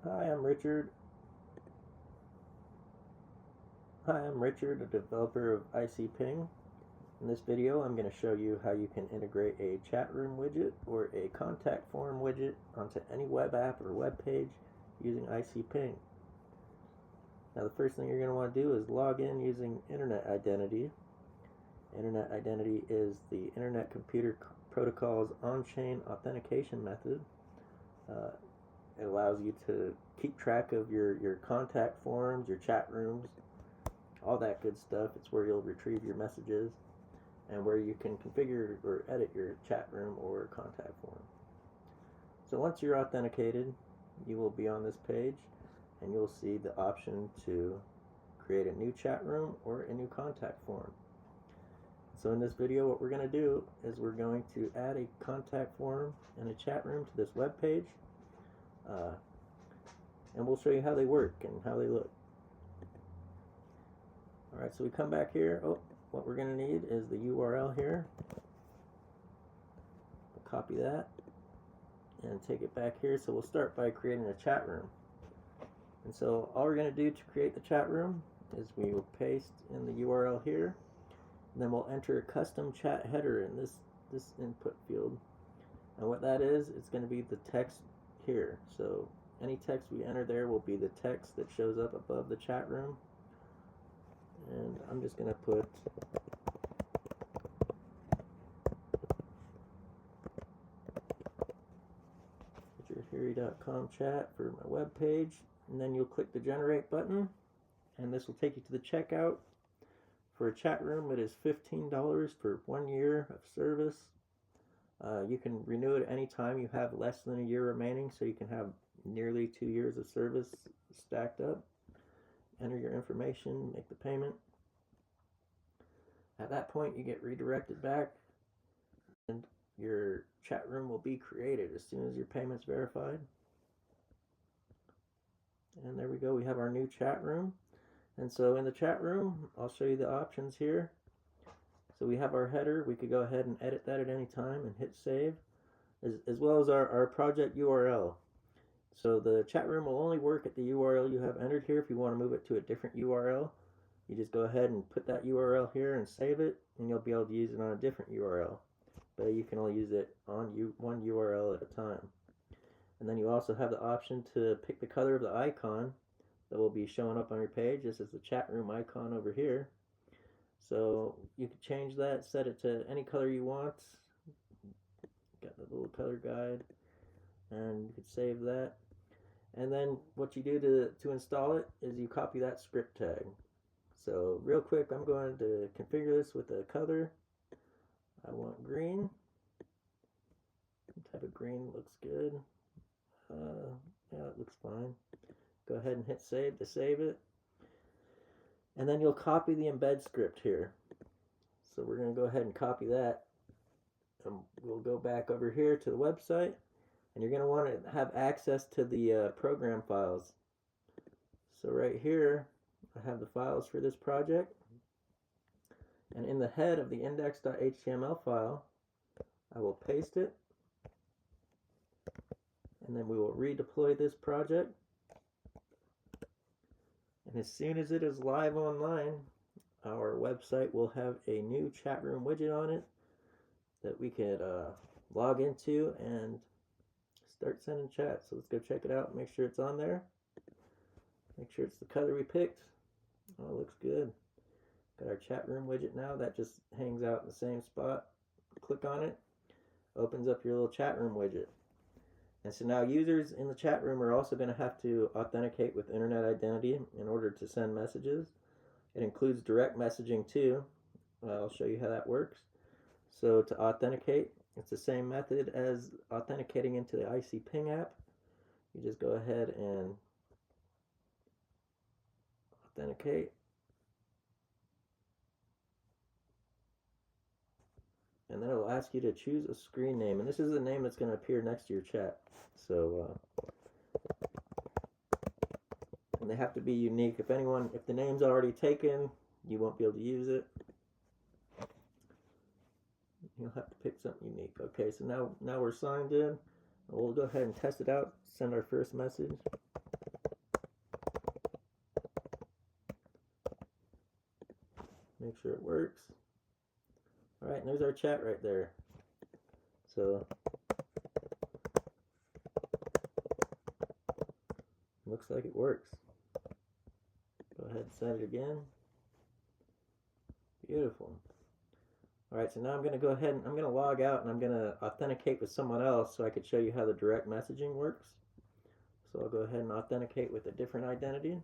Hi, I'm Richard. A developer of ICPing. In this video, I'm going to show you how you can integrate a chat room widget or a contact form widget onto any web app or web page using ICPing. Now, the first thing you're going to want to do is log in using Internet Identity. Internet Identity is the Internet Computer Protocol's on-chain authentication method. It allows you to keep track of your contact forms, your chat rooms, all that good stuff. It's where you'll retrieve your messages and where you can configure or edit your chat room or contact form. So once you're authenticated, you will be on this page and you'll see the option to create a new chat room or a new contact form. So in this video, what we're going to do is we're going to add a contact form and a chat room to this web page, and we'll show you how they work and how they look. Alright, so we come back here. What we're going to need is the URL here. We'll copy that and take it back here. So we'll start by creating a chat room. And so all we're going to do to create the chat room is we will paste in the URL here, and then we'll enter a custom chat header in this input field. And what that is, it's going to be the text here. So any text we enter there will be the text that shows up above the chat room. And I'm just going to put richardharry.com chat for my web page, and then you'll click the generate button, and this will take you to the checkout. For a chat room, it is $15 for 1 year of service. You can renew it any time you have less than a year remaining, so you can have nearly 2 years of service stacked up. Enter your information, make the payment. At that point, you get redirected back, and your chat room will be created as soon as your payment's verified. And there we go, we have our new chat room. And so in the chat room, I'll show you the options here. So we have our header. We could go ahead and edit that at any time and hit save, as well as our project URL. So the chat room will only work at the URL you have entered here. If you want to move it to a different URL, you just go ahead and put that URL here and save it, and you'll be able to use it on a different URL. But you can only use it on one URL at a time. And then you also have the option to pick the color of the icon that will be showing up on your page. This is the chat room icon over here. So you can change that, set it to any color you want. Got the little color guide, and you could save that. And then what you do to install it is you copy that script tag. So real quick, I'm going to configure this with a color. I want green. Type of green looks good. Yeah, it looks fine. Go ahead and hit save to save it. And then you'll copy the embed script here. So we're going to go ahead and copy that. And we'll go back over here to the website. And you're going to want to have access to the program files. So right here, I have the files for this project. And in the head of the index.html file, I will paste it. And then we will redeploy this project. And as soon as it is live online, our website will have a new chat room widget on it that we could log into and start sending chats. So let's go check it out, make sure it's on there. Make sure it's the color we picked. Oh, it looks good. Got our chat room widget now. That just hangs out in the same spot. Click on it. Opens up your little chat room widget. And so now users in the chat room are also going to have to authenticate with Internet Identity in order to send messages. It includes direct messaging too. I'll show you how that works. So to authenticate, it's the same method as authenticating into the ICPing app. You just go ahead and authenticate. And then it will ask you to choose a screen name. And this is the name that's going to appear next to your chat. So, and they have to be unique. If the name's already taken, you won't be able to use it. You'll have to pick something unique. Okay, so now we're signed in. We'll go ahead and test it out, send our first message. Make sure it works. Alright, and there's our chat right there. So, looks like it works. Go ahead and send it again. Beautiful. Alright, so now I'm going to go ahead and I'm going to log out and I'm going to authenticate with someone else so I could show you how the direct messaging works. So I'll go ahead and authenticate with a different identity.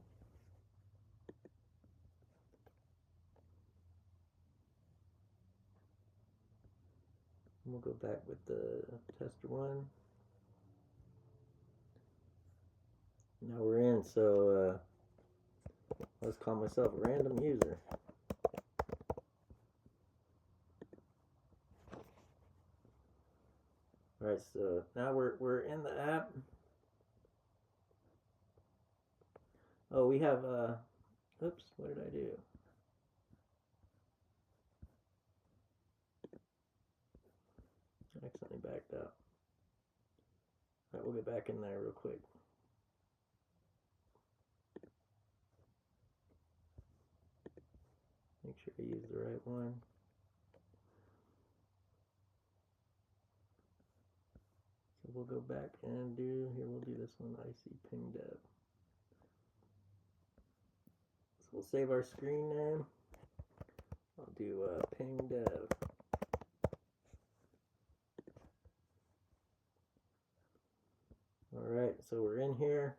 And we'll go back with the tester one. Now we're in, so let's call myself a random user. Alright, so now we're in the app. Oh, we have oops, what did I do? I accidentally backed out. Alright, we'll get back in there real quick. Make sure I use the right one. So we'll go back and we'll do this one, IC ping dev. So we'll save our screen name. I'll do ping dev. Alright, so we're in here.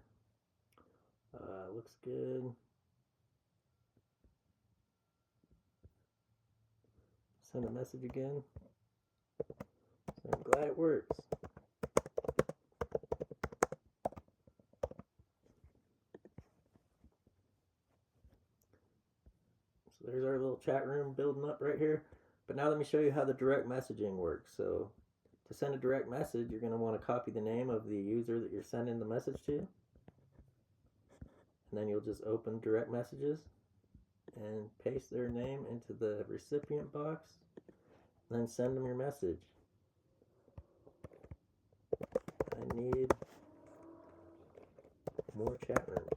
Looks good. Send a message again. So I'm glad it works. So there's our little chat room building up right here. But now let me show you how the direct messaging works. So to send a direct message, you're going to want to copy the name of the user that you're sending the message to. And then you'll just open direct messages and paste their name into the recipient box. And then send them your message. I need more chat rooms.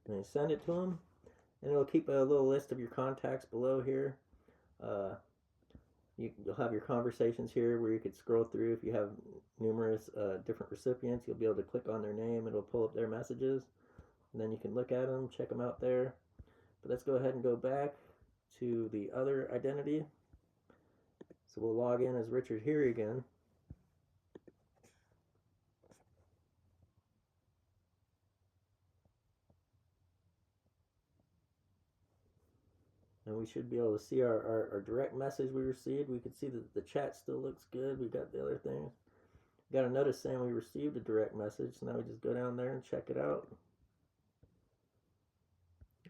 And you send it to them, and it'll keep a little list of your contacts below here. You'll have your conversations here where you could scroll through. If you have numerous different recipients, you'll be able to click on their name. It'll pull up their messages, and then you can look at them, check them out there. But let's go ahead and go back to the other identity. So we'll log in as Richard here again. And we should be able to see our direct message we received. We can see that the chat still looks good. We got the other things. We got a notice saying we received a direct message. So now we just go down there and check it out.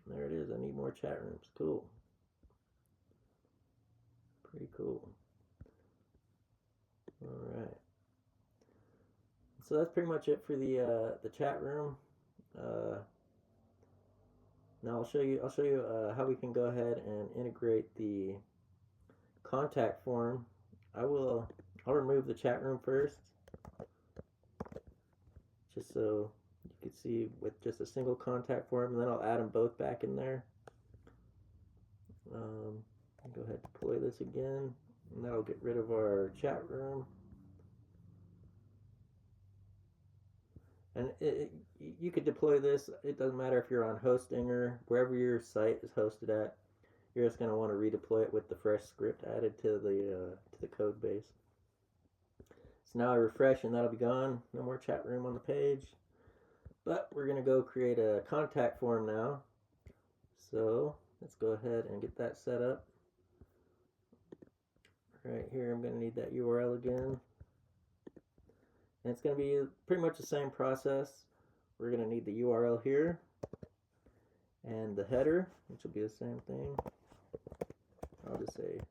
And there it is. I need more chat rooms. Cool. Pretty cool. All right. So that's pretty much it for the chat room. Now I'll show you how we can go ahead and integrate the contact form. I'll remove the chat room first, just so you can see with just a single contact form, and then I'll add them both back in there. Go ahead and deploy this again, and that'll get rid of our chat room. And you could deploy this. It doesn't matter if you're on Hostinger, wherever your site is hosted at. You're just going to want to redeploy it with the fresh script added to the code base. So now I refresh and that'll be gone. No more chat room on the page. But we're going to go create a contact form now. So let's go ahead and get that set up. Right here, I'm going to need that URL again. And it's going to be pretty much the same process. We're going to need the URL here and the header, which will be the same thing. I'll just say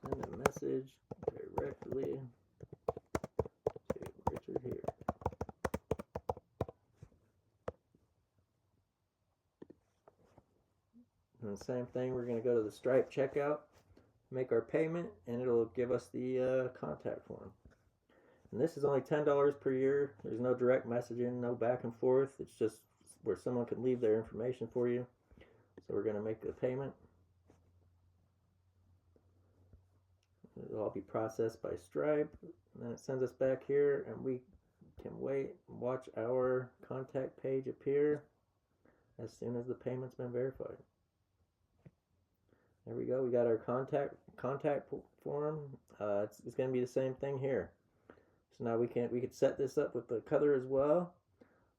send a message directly to Richard here. And same thing, we're going to go to the Stripe checkout, make our payment, and it'll give us the contact form. And this is only $10 per year. There's no direct messaging, no back and forth. It's just where someone can leave their information for you. So we're going to make the payment. It'll all be processed by Stripe. And then it sends us back here, and we can wait and watch our contact page appear as soon as the payment's been verified. There we go. We got our contact form. It's going to be the same thing here. So now we could set this up with the color as well.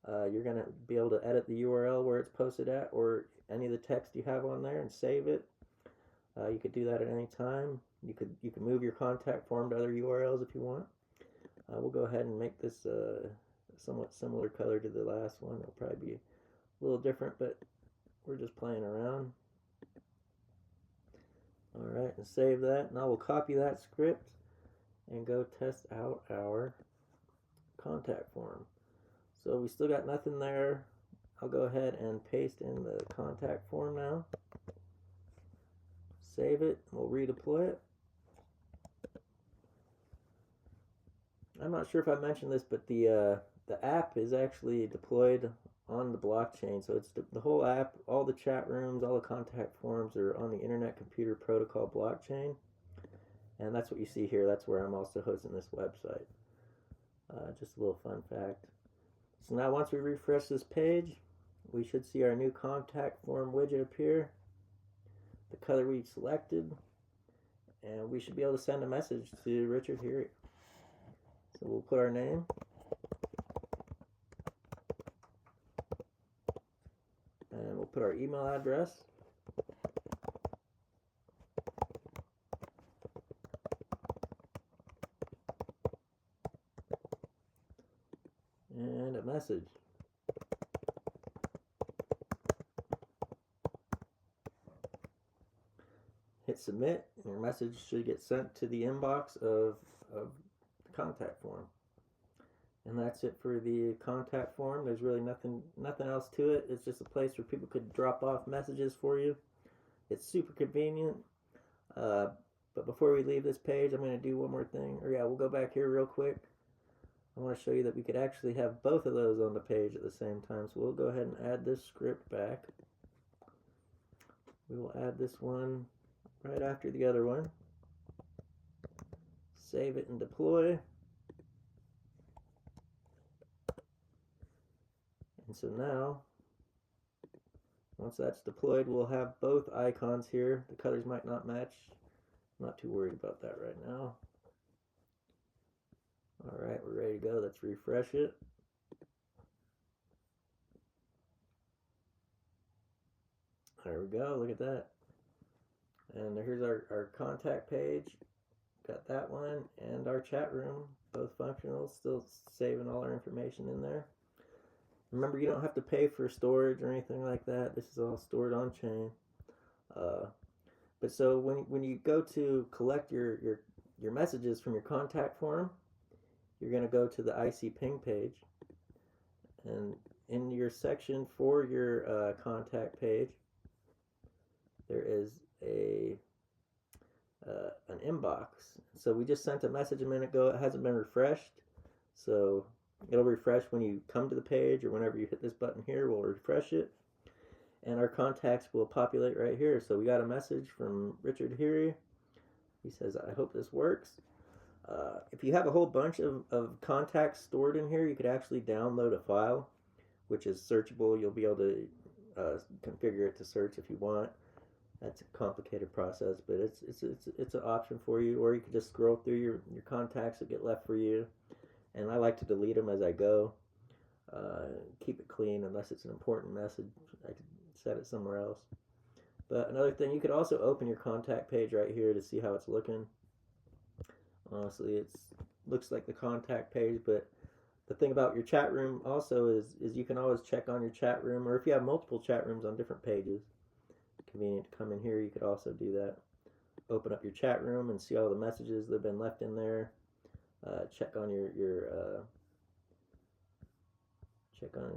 You're going to be able to edit the URL where it's posted at, or any of the text you have on there, and save it. You could do that at any time. You can move your contact form to other URLs if you want. We'll go ahead and make this somewhat similar color to the last one. It'll probably be a little different, but we're just playing around. Alright, and save that. Now we'll copy that script and go test out our contact form. So we still got nothing there. I'll go ahead and paste in the contact form now. Save it, and we'll redeploy it. I'm not sure if I mentioned this, but the app is actually deployed on the blockchain. So it's the whole app, all the chat rooms, all the contact forms are on the Internet Computer Protocol blockchain. And that's what you see here. That's where I'm also hosting this website. Just a little fun fact. So now once we refresh this page, we should see our new contact form widget appear, the color we selected, and we should be able to send a message to Richard here. So we'll put our name. And we'll put our email address. And a message. Hit submit, and your message should get sent to the inbox of the contact form. And that's it for the contact form. There's really nothing else to it. It's just a place where people could drop off messages for you. It's super convenient. But before we leave this page, I'm going to do one more thing. Or yeah, we'll go back here real quick. I want to show you that we could actually have both of those on the page at the same time. So we'll go ahead and add this script back. We will add this one right after the other one. Save it and deploy. And so now, once that's deployed, we'll have both icons here. The colors might not match. I'm not too worried about that right now. Alright, we're ready to go. Let's refresh it. There we go, look at that. And here's our contact page. Got that one, and our chat room, both functional, still saving all our information in there. Remember, you don't have to pay for storage or anything like that. This is all stored on chain. But so when you go to collect your messages from your contact form, you're going to go to the IC ping page, and in your section for your contact page, there is an inbox. So we just sent a message a minute ago. It hasn't been refreshed, so it'll refresh when you come to the page, or whenever you hit this button here, we'll refresh it, and our contacts will populate right here. So we got a message from Richard Heary. He says, I hope this works. If you have a whole bunch of contacts stored in here, you could actually download a file, which is searchable. You'll be able to configure it to search if you want. That's a complicated process, but it's an option for you. Or you could just scroll through your contacts that get left for you. And I like to delete them as I go. Keep it clean unless it's an important message. I could set it somewhere else. But another thing, you could also open your contact page right here to see how it's looking. Honestly, it looks like the contact page, but the thing about your chat room also is you can always check on your chat room, or if you have multiple chat rooms on different pages, convenient to come in here. You could also do that. Open up your chat room and see all the messages that have been left in there. Check on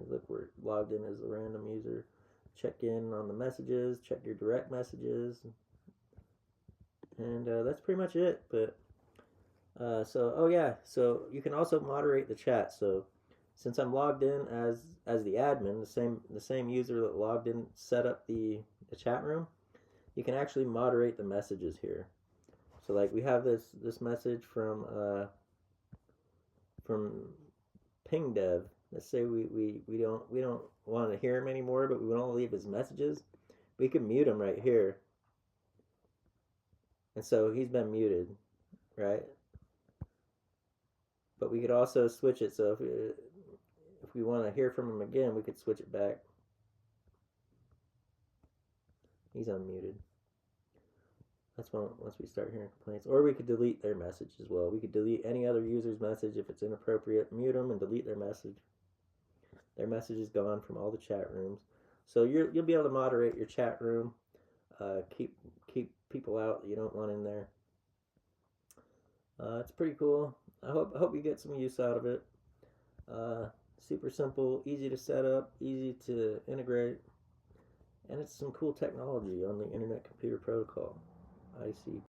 look, we're logged in as a random user. check in on the messages, check your direct messages, and that's pretty much it. But oh yeah, so you can also moderate the chat. So since I'm logged in as the admin, the same user that logged in set up the chat room, you can actually moderate the messages here. So like we have this message from ping dev. Let's say we don't want to hear him anymore, but we want to leave his messages. We can mute him right here, and so he's been muted, right? But we could also switch it. So if we want to hear from him again, we could switch it back. He's unmuted. That's once we start hearing complaints. Or we could delete their message as well. We could delete any other user's message if it's inappropriate. Mute them and delete their message. Their message is gone from all the chat rooms. So you'll be able to moderate your chat room. Keep people out that you don't want in there. It's pretty cool. I hope you get some use out of it. Super simple, easy to set up, easy to integrate, and it's some cool technology on the Internet Computer Protocol. IC